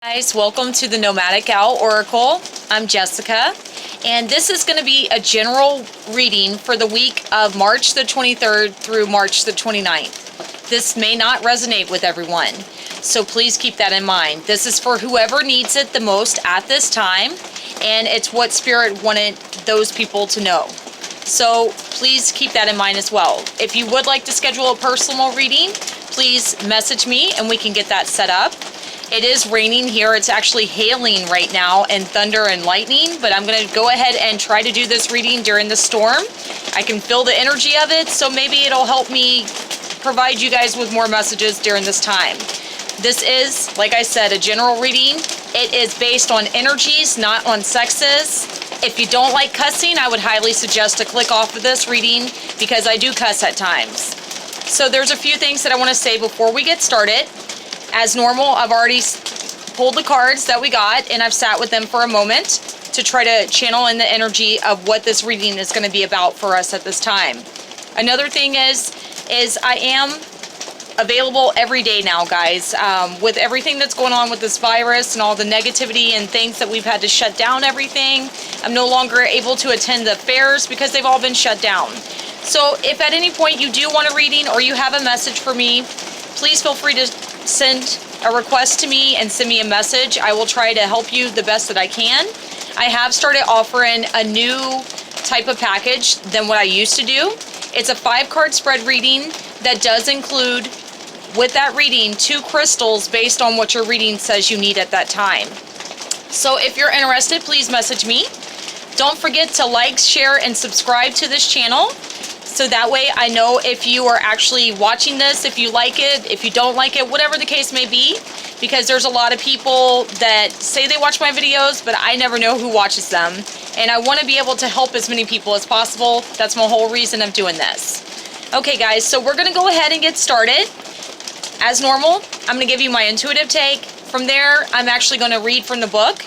Guys, welcome to the Nomadic Owl Oracle. I'm Jessica, and this is going to be a general reading for the week of March the 23rd through March the 29th. This may not resonate with everyone, so please keep that in mind. This is for whoever needs it the most at this time, and it's what Spirit wanted those people to know. So please keep that in mind as well. If you would like to schedule a personal reading, please message me and we can get that set up. It is raining here. It's actually hailing right now and thunder and lightning, but I'm going to go ahead and try to do this reading during the storm. I can feel the energy of it, so maybe it'll help me provide you guys with more messages during this time. This is, like I said, a general reading. It is based on energies, not on sexes. If you don't like cussing, I would highly suggest to click off of this reading because I do cuss at times. So there's a few things that I want to say before we get started. As normal, I've already pulled the cards that we got and I've sat with them for a moment to try to channel in the energy of what this reading is going to be about for us at this time. Another thing is I am available every day now, guys. With everything that's going on with this virus and all the negativity and things that we've had to shut down everything, I'm no longer able to attend the fairs because they've all been shut down. So if at any point you do want a reading or you have a message for me, please feel free to send a request to me and send me a message. I will try to help you the best that I can. I have started offering a new type of package than what I used to do. It's a 5-card spread reading that does include, with that reading, 2 crystals based on what your reading says you need at that time. So if you're interested, please message me. Don't forget to like, share, and subscribe to this channel. So that way I know if you are actually watching this, if you like it, if you don't like it, whatever the case may be, because there's a lot of people that say they watch my videos, but I never know who watches them. And I want to be able to help as many people as possible. That's my whole reason of doing this. Okay, guys, so we're going to go ahead and get started. As normal, I'm going to give you my intuitive take. From there, I'm actually going to read from the book.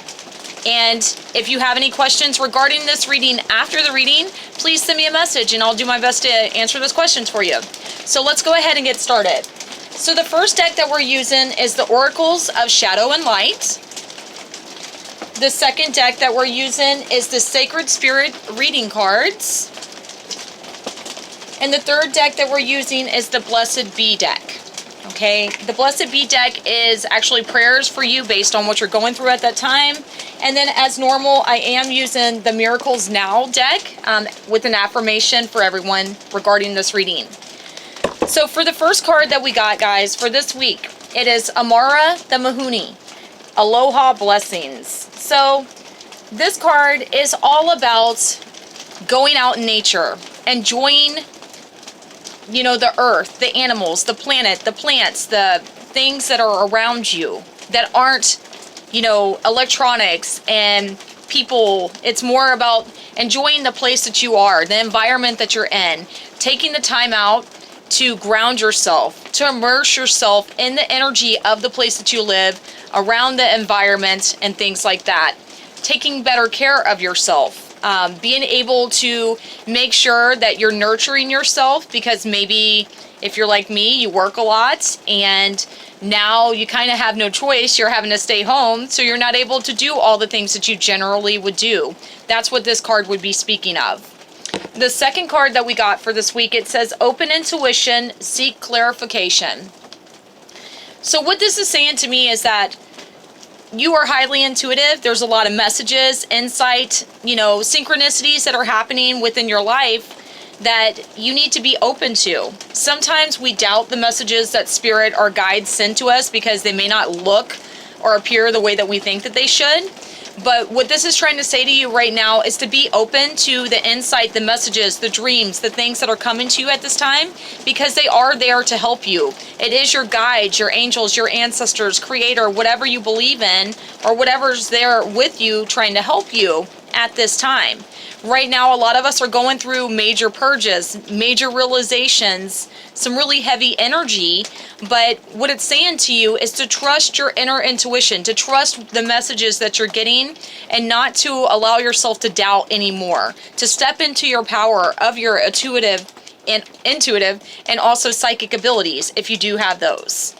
And if you have any questions regarding this reading after the reading, please send me a message and I'll do my best to answer those questions for you. So let's go ahead and get started. So the first deck that we're using is the Oracles of Shadow and Light. The second deck that we're using is the Sacred Spirit Reading Cards. And the third deck that we're using is the Blessed Bee deck. Okay, the Blessed Bee deck is actually prayers for you based on what you're going through at that time. And then as normal, I am using the Miracles Now deck with an affirmation for everyone regarding this reading. So for the first card that we got, guys, for this week, it is Amara the Mahuni, Aloha Blessings. So this card is all about going out in nature, enjoying the earth, the animals, the planet, the plants, the things that are around you that aren't, electronics and people. It's more about enjoying the place that you are, the environment that you're in, taking the time out to ground yourself, to immerse yourself in the energy of the place that you live, around the environment and things like that. Taking better care of yourself. Being able to make sure that you're nurturing yourself, because maybe if you're like me, you work a lot and now you kind of have no choice. You're having to stay home, so you're not able to do all the things that you generally would do. That's what this card would be speaking of. The second card that we got for this week, it says Open Intuition, Seek Clarification. So what this is saying to me is that you are highly intuitive. There's a lot of messages, insight, synchronicities that are happening within your life that you need to be open to. Sometimes we doubt the messages that Spirit or guides send to us because they may not look or appear the way that we think that they should. But what this is trying to say to you right now is to be open to the insight, the messages, the dreams, the things that are coming to you at this time, because they are there to help you. It is your guides, your angels, your ancestors, creator, whatever you believe in, or whatever's there with you trying to help you at this time. Right now, a lot of us are going through major purges, major realizations, some really heavy energy, but what it's saying to you is to trust your inner intuition, to trust the messages that you're getting, and not to allow yourself to doubt anymore, to step into your power of your intuitive and also psychic abilities, if you do have those.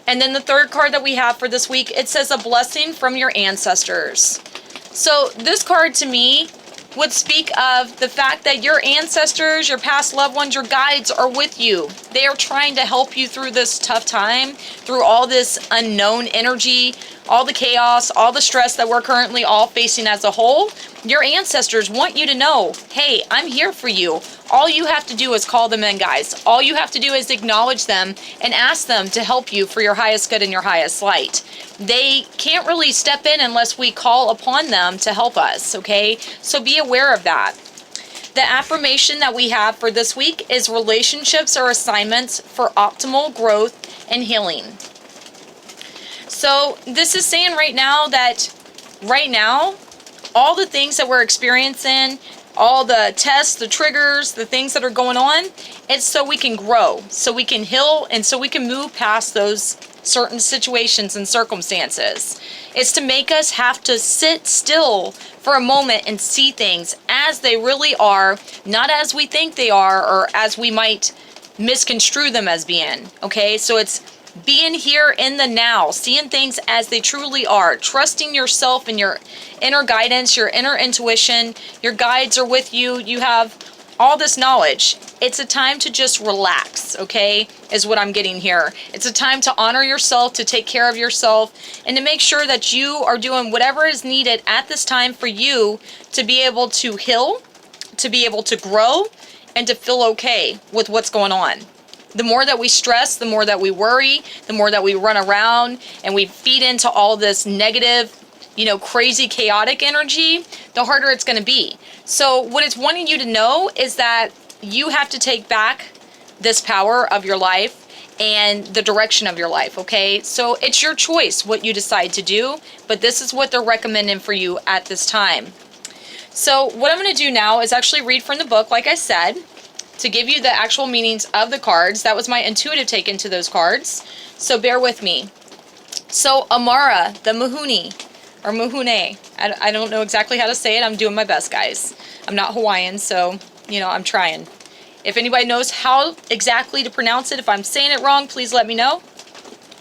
And then the third card that we have for this week, it says a blessing from your ancestors. So this card to me would speak of the fact that your ancestors, your past loved ones, your guides are with you. They are trying to help you through this tough time, through all this unknown energy, all the chaos, all the stress that we're currently all facing as a whole. Your ancestors want you to know, hey, I'm here for you. All you have to do is call them in, guys. All you have to do is acknowledge them and ask them to help you for your highest good and your highest light. They can't really step in unless we call upon them to help us, okay? So be aware of that. The affirmation that we have for this week is relationships are assignments for optimal growth and healing. So this is saying right now, all the things that we're experiencing, all the tests, the triggers, the things that are going on, it's so we can grow, so we can heal, and so we can move past those certain situations and circumstances. It's to make us have to sit still for a moment and see things as they really are, not as we think they are or as we might misconstrue them as being, okay? So it's being here in the now, seeing things as they truly are, trusting yourself and your inner guidance, your inner intuition. Your guides are with you. You have all this knowledge. It's a time to just relax, okay, is what I'm getting here. It's a time to honor yourself, to take care of yourself, and to make sure that you are doing whatever is needed at this time for you to be able to heal, to be able to grow, and to feel okay with what's going on. The more that we stress, the more that we worry, the more that we run around and we feed into all this negative, crazy, chaotic energy, the harder it's going to be. So what it's wanting you to know is that you have to take back this power of your life and the direction of your life, okay? So it's your choice what you decide to do, but this is what they're recommending for you at this time. So what I'm going to do now is actually read from the book, like I said, to give you the actual meanings of the cards. That was my intuitive take into those cards. So bear with me. So Amara, the Muhuni, or Muhune, I don't know exactly how to say it. I'm doing my best, guys. I'm not Hawaiian, so, I'm trying. If anybody knows how exactly to pronounce it, if I'm saying it wrong, please let me know.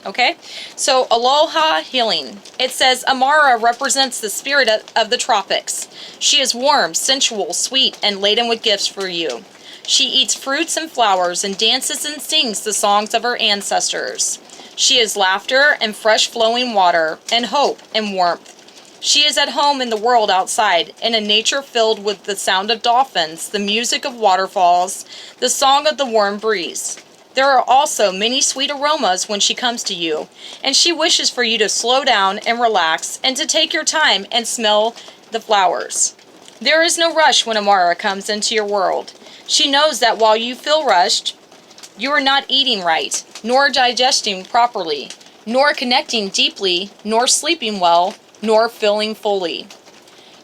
Okay? So Aloha Healing. It says Amara represents the spirit of the tropics. She is warm, sensual, sweet, and laden with gifts for you. She eats fruits and flowers and dances and sings the songs of her ancestors. She is laughter and fresh flowing water and hope and warmth. She is at home in the world outside, in a nature filled with the sound of dolphins, the music of waterfalls, the song of the warm breeze. There are also many sweet aromas when she comes to you, and she wishes for you to slow down and relax and to take your time and smell the flowers. There is no rush when Amara comes into your world. She knows that while you feel rushed, you are not eating right, nor digesting properly, nor connecting deeply, nor sleeping well, nor feeling fully.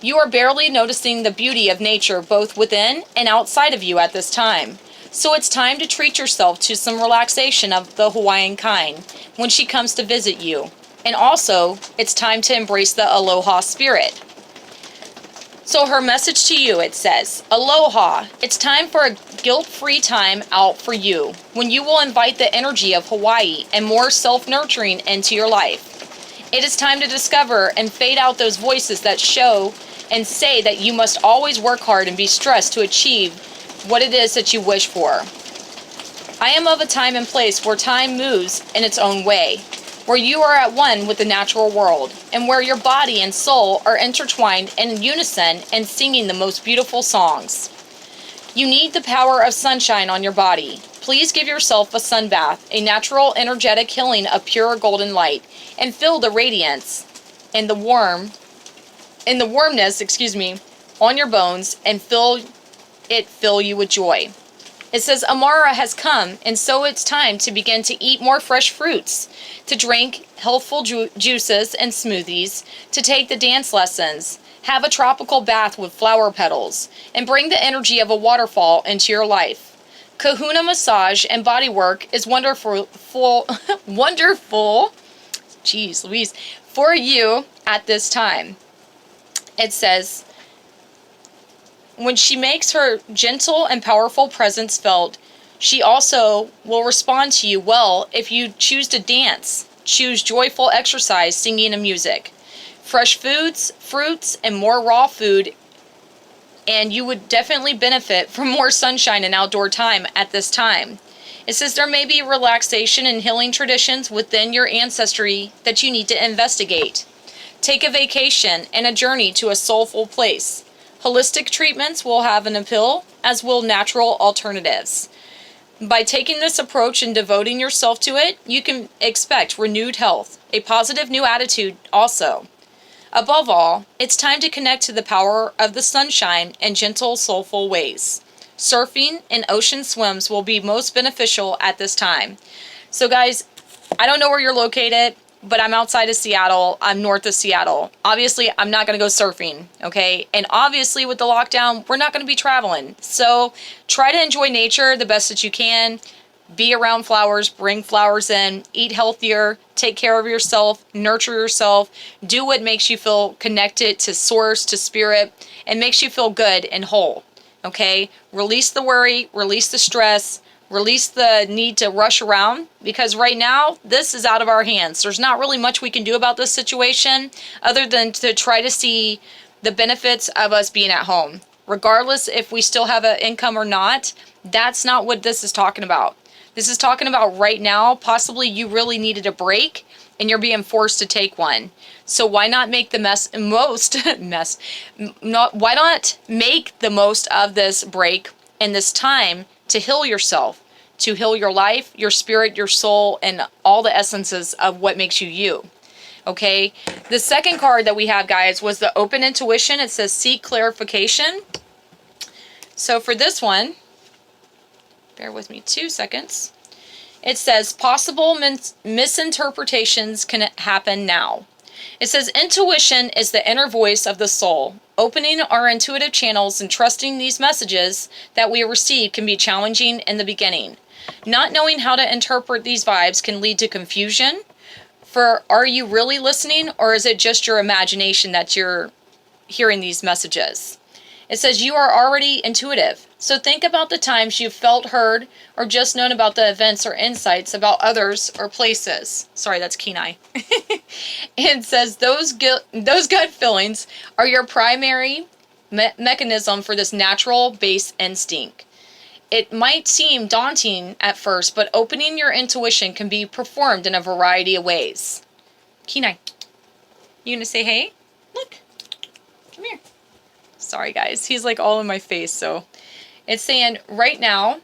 You are barely noticing the beauty of nature both within and outside of you at this time. So it's time to treat yourself to some relaxation of the Hawaiian kind when she comes to visit you. And also, it's time to embrace the Aloha spirit. So her message to you, it says, Aloha, it's time for a guilt-free time out for you, when you will invite the energy of Hawaii and more self-nurturing into your life. It is time to discover and fade out those voices that show and say that you must always work hard and be stressed to achieve what it is that you wish for. I am of a time and place where time moves in its own way, where you are at one with the natural world, and where your body and soul are intertwined in unison and singing the most beautiful songs. You need the power of sunshine on your body. Please give yourself a sun bath, a natural, energetic healing of pure golden light, and feel the radiance and the warmness, on your bones, and feel you with joy. It says Amara has come, and so it's time to begin to eat more fresh fruits, to drink healthful juices and smoothies, to take the dance lessons, have a tropical bath with flower petals, and bring the energy of a waterfall into your life. Kahuna massage and body work is wonderful, geez Louise, for you at this time. It says, when she makes her gentle and powerful presence felt, she also will respond to you well if you choose to dance Choose joyful exercise, singing, and music. Fresh foods, fruits, and more raw food, and you would definitely benefit from more sunshine and outdoor time at this time. It says there may be relaxation and healing traditions within your ancestry that you need to investigate. Take a vacation and a journey to a soulful place. Holistic treatments will have an appeal, as will natural alternatives. By taking this approach and devoting yourself to it, you can expect renewed health, a positive new attitude also. Above all, it's time to connect to the power of the sunshine and gentle, soulful ways. Surfing and ocean swims will be most beneficial at this time. So guys, I don't know where you're located, but I'm outside of Seattle. I'm north of Seattle. Obviously, I'm not going to go surfing, okay? And obviously, with the lockdown, we're not going to be traveling. So try to enjoy nature the best that you can. Be around flowers, bring flowers in, eat healthier, take care of yourself, nurture yourself, do what makes you feel connected to source, to spirit, and makes you feel good and whole, okay? Release the worry, release the stress, release the need to rush around, because right now, this is out of our hands. There's not really much we can do about this situation other than to try to see the benefits of us being at home. Regardless if we still have an income or not, that's not what this is talking about. This is talking about right now, possibly you really needed a break and you're being forced to take one. So why not make the why not make the most of this break and this time to heal yourself, to heal your life, your spirit, your soul, and all the essences of what makes you you. Okay? The second card that we have, guys, was the open intuition. It says seek clarification. So for this one, bear with me 2 seconds. It says possible misinterpretations can happen now. It says intuition is the inner voice of the soul. Opening our intuitive channels and trusting these messages that we receive can be challenging in the beginning. Not knowing how to interpret these vibes can lead to confusion. For are you really listening, or is it just your imagination that you're hearing these messages? It says you are already intuitive. So think about the times you've felt heard or just known about the events or insights about others or places. Sorry, that's Kenai. It says those gut feelings are your primary mechanism for this natural base instinct. It might seem daunting at first, but opening your intuition can be performed in a variety of ways. Kenai, you gonna say hey? Look, come here. Sorry guys, he's like all in my face. So it's saying right now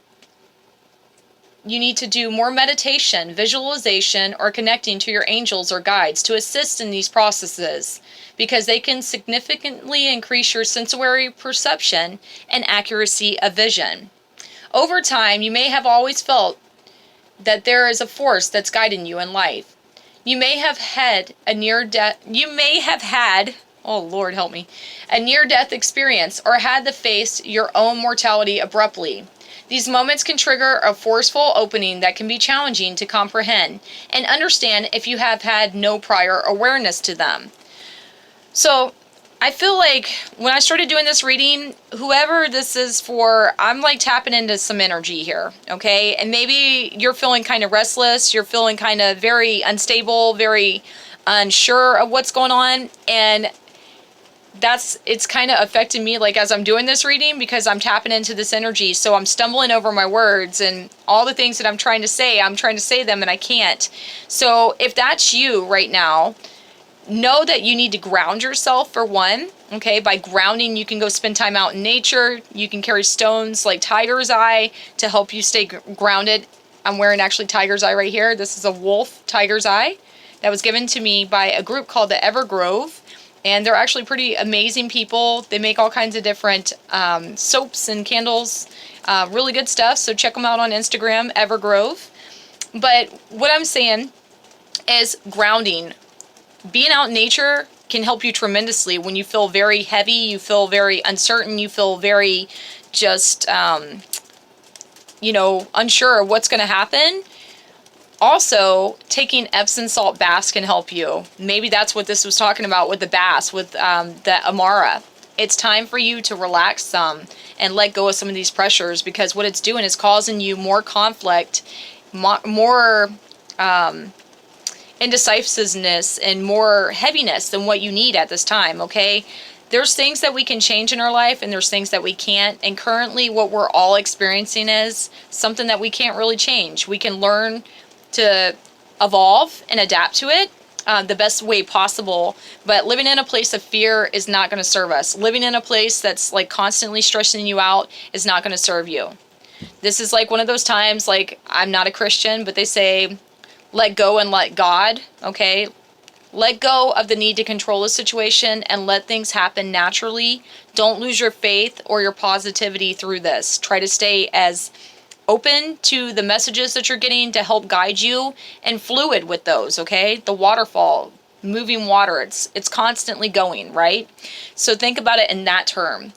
you need to do more meditation, visualization, or connecting to your angels or guides to assist in these processes, because they can significantly increase your sensory perception and accuracy of vision. Over time, you may have always felt that there is a force that's guiding you in life. You may have had a near-death oh Lord help me, a near-death experience, or had to face your own mortality abruptly. These moments can trigger a forceful opening that can be challenging to comprehend and understand if you have had no prior awareness to them. So I feel like when I started doing this reading, whoever this is for, I'm like tapping into some energy here, okay? And maybe you're feeling kind of restless, you're feeling kind of very unstable, very unsure of what's going on, and it's kind of affecting me like as I'm doing this reading, because I'm tapping into this energy. So I'm stumbling over my words and all the things that I'm trying to say them and I can't. So if that's you right now, know that you need to ground yourself for one. Okay, by grounding, you can go spend time out in nature. You can carry stones like tiger's eye to help you stay grounded. I'm wearing actually tiger's eye right here. This is a wolf tiger's eye that was given to me by a group called the Evergrove. And they're actually pretty amazing people. They make all kinds of different soaps and candles, really good stuff. So check them out on Instagram, Evergrove. But what I'm saying is grounding. Being out in nature can help you tremendously when you feel very heavy, you feel very uncertain, you feel very just, unsure of what's going to happen. Also, taking Epsom salt baths can help you. Maybe that's what this was talking about with the baths, with the Amara. It's time for you to relax some and let go of some of these pressures, because what it's doing is causing you more conflict, more indecisiveness and more heaviness than what you need at this time, okay? There's things that we can change in our life and there's things that we can't. And currently what we're all experiencing is something that we can't really change. We can learn to evolve and adapt to it the best way possible. But living in a place of fear is not going to serve us. Living in a place that's like constantly stressing you out is not going to serve you. This is like one of those times, like, I'm not a Christian, but they say, let go and let God, okay? Let go of the need to control the situation and let things happen naturally. Don't lose your faith or your positivity through this. Try to stay as open to the messages that you're getting to help guide you and fluid with those, okay? The waterfall, moving water, it's constantly going, right? So think about it in that term.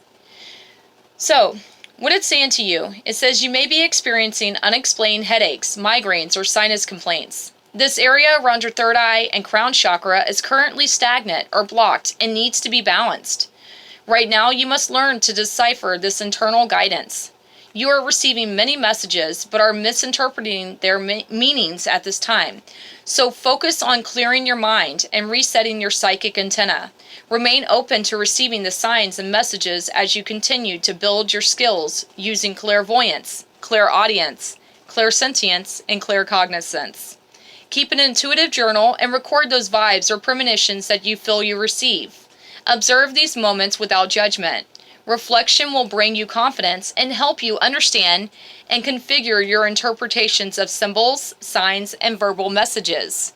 So what it's saying to you, it says you may be experiencing unexplained headaches, migraines, or sinus complaints. This area around your third eye and crown chakra is currently stagnant or blocked and needs to be balanced. Right now, you must learn to decipher this internal guidance. You are receiving many messages, but are misinterpreting their meanings at this time. So focus on clearing your mind and resetting your psychic antenna. Remain open to receiving the signs and messages as you continue to build your skills using clairvoyance, clairaudience, clairsentience, and claircognizance. Keep an intuitive journal and record those vibes or premonitions that you feel you receive. Observe these moments without judgment. Reflection will bring you confidence and help you understand and configure your interpretations of symbols, signs, and verbal messages.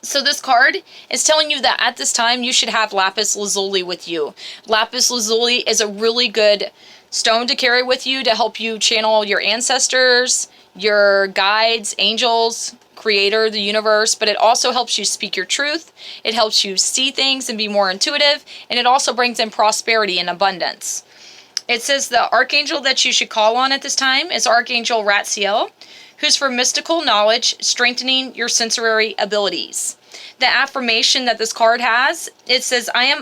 So this card is telling you that at this time you should have lapis lazuli with you. Lapis lazuli is a really good stone to carry with you to help you channel your ancestors, your guides, angels, creator, the universe, but it also helps you speak your truth. It helps you see things and be more intuitive, and it also brings in prosperity and abundance. It says the archangel that you should call on at this time is Archangel Ratziel, who's for mystical knowledge, strengthening your sensory abilities. The affirmation that this card has, it says, I am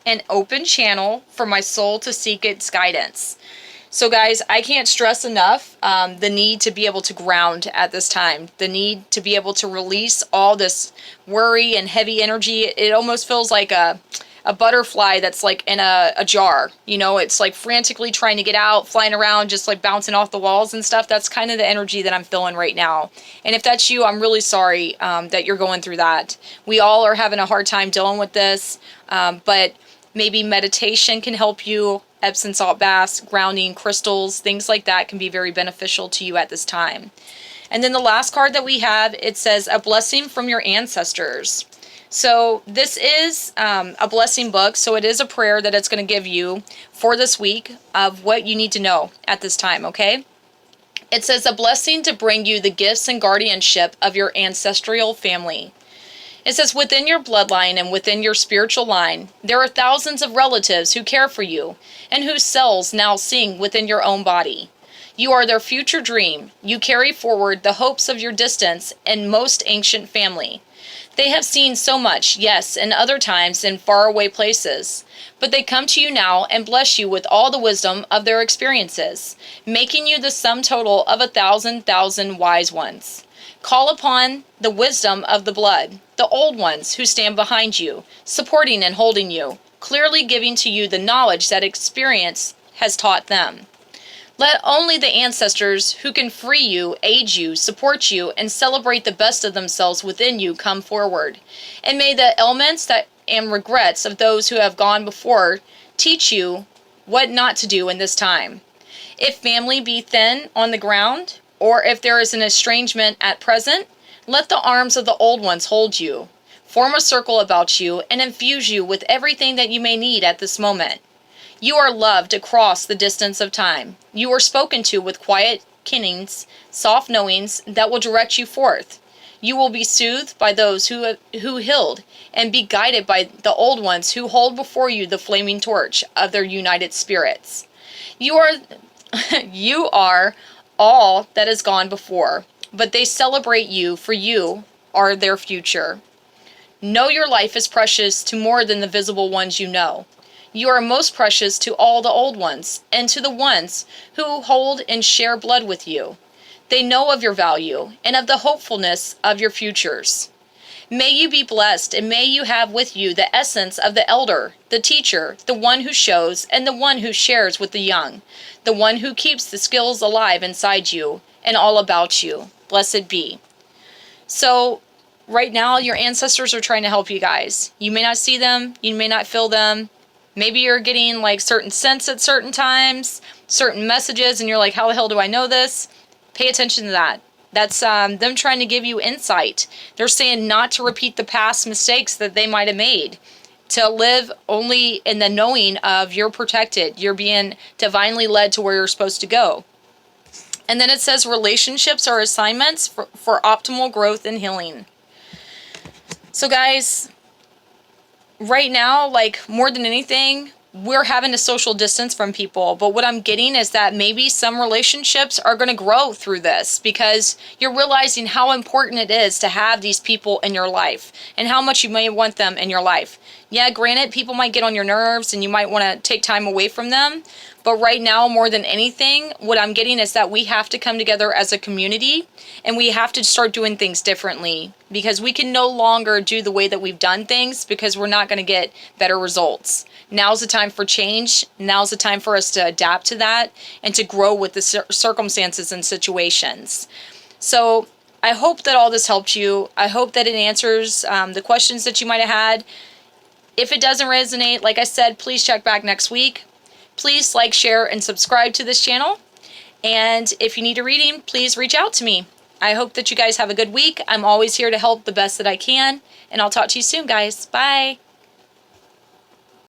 an open channel for my soul to seek its guidance. So guys, I can't stress enough the need to be able to ground at this time. The need to be able to release all this worry and heavy energy. It almost feels like a butterfly that's like in a jar. You know, it's like frantically trying to get out, flying around, just like bouncing off the walls and stuff. That's kind of the energy that I'm feeling right now. And if that's you, I'm really sorry that you're going through that. We all are having a hard time dealing with this, but maybe meditation can help you. Epsom salt baths, grounding, crystals, things like that can be very beneficial to you at this time. And then the last card that we have, it says a blessing from your ancestors. So this is a blessing book. So it is a prayer that it's going to give you for this week of what you need to know at this time, okay? It says a blessing to bring you the gifts and guardianship of your ancestral family. It says within your bloodline and within your spiritual line, there are thousands of relatives who care for you and whose cells now sing within your own body. You are their future dream. You carry forward the hopes of your distant and most ancient family. They have seen so much, yes, and other times in faraway places, but they come to you now and bless you with all the wisdom of their experiences, making you the sum total of 1,000,000 wise ones. Call upon the wisdom of the blood, the old ones who stand behind you, supporting and holding you, clearly giving to you the knowledge that experience has taught them. Let only the ancestors who can free you, aid you, support you, and celebrate the best of themselves within you come forward. And may the ailments and regrets of those who have gone before teach you what not to do in this time. If family be thin on the ground, or if there is an estrangement at present, let the arms of the old ones hold you, form a circle about you, and infuse you with everything that you may need at this moment. You are loved across the distance of time. You are spoken to with quiet kennings, soft knowings that will direct you forth. You will be soothed by those who healed, and be guided by the old ones who hold before you the flaming torch of their united spirits. You are all that has gone before, but they celebrate you, for you are their future. Know your life is precious to more than the visible ones you know. You are most precious to all the old ones, and to the ones who hold and share blood with you. They know of your value and of the hopefulness of your futures. May you be blessed, and may you have with you the essence of the elder, the teacher, the one who shows, and the one who shares with the young, the one who keeps the skills alive inside you and all about you. Blessed be. So, right now, your ancestors are trying to help you guys. You may not see them, you may not feel them. Maybe you're getting like certain sense at certain times, certain messages, and you're like, how the hell do I know this? Pay attention to that. That's them trying to give you insight. They're saying not to repeat the past mistakes that they might have made. To live only in the knowing of you're protected. You're being divinely led to where you're supposed to go. And then it says relationships are assignments for optimal growth and healing. So guys, right now, like more than anything, we're having to social distance from people. But what I'm getting is that maybe some relationships are going to grow through this because you're realizing how important it is to have these people in your life and how much you may want them in your life. Yeah, granted, people might get on your nerves and you might want to take time away from them. But right now, more than anything, what I'm getting is that we have to come together as a community and we have to start doing things differently because we can no longer do the way that we've done things because we're not going to get better results. Now's the time for change. Now's the time for us to adapt to that and to grow with the circumstances and situations. So I hope that all this helped you. I hope that it answers the questions that you might have had. If it doesn't resonate, like I said, please check back next week. Please like, share, and subscribe to this channel. And if you need a reading, please reach out to me. I hope that you guys have a good week. I'm always here to help the best that I can. And I'll talk to you soon, guys. Bye.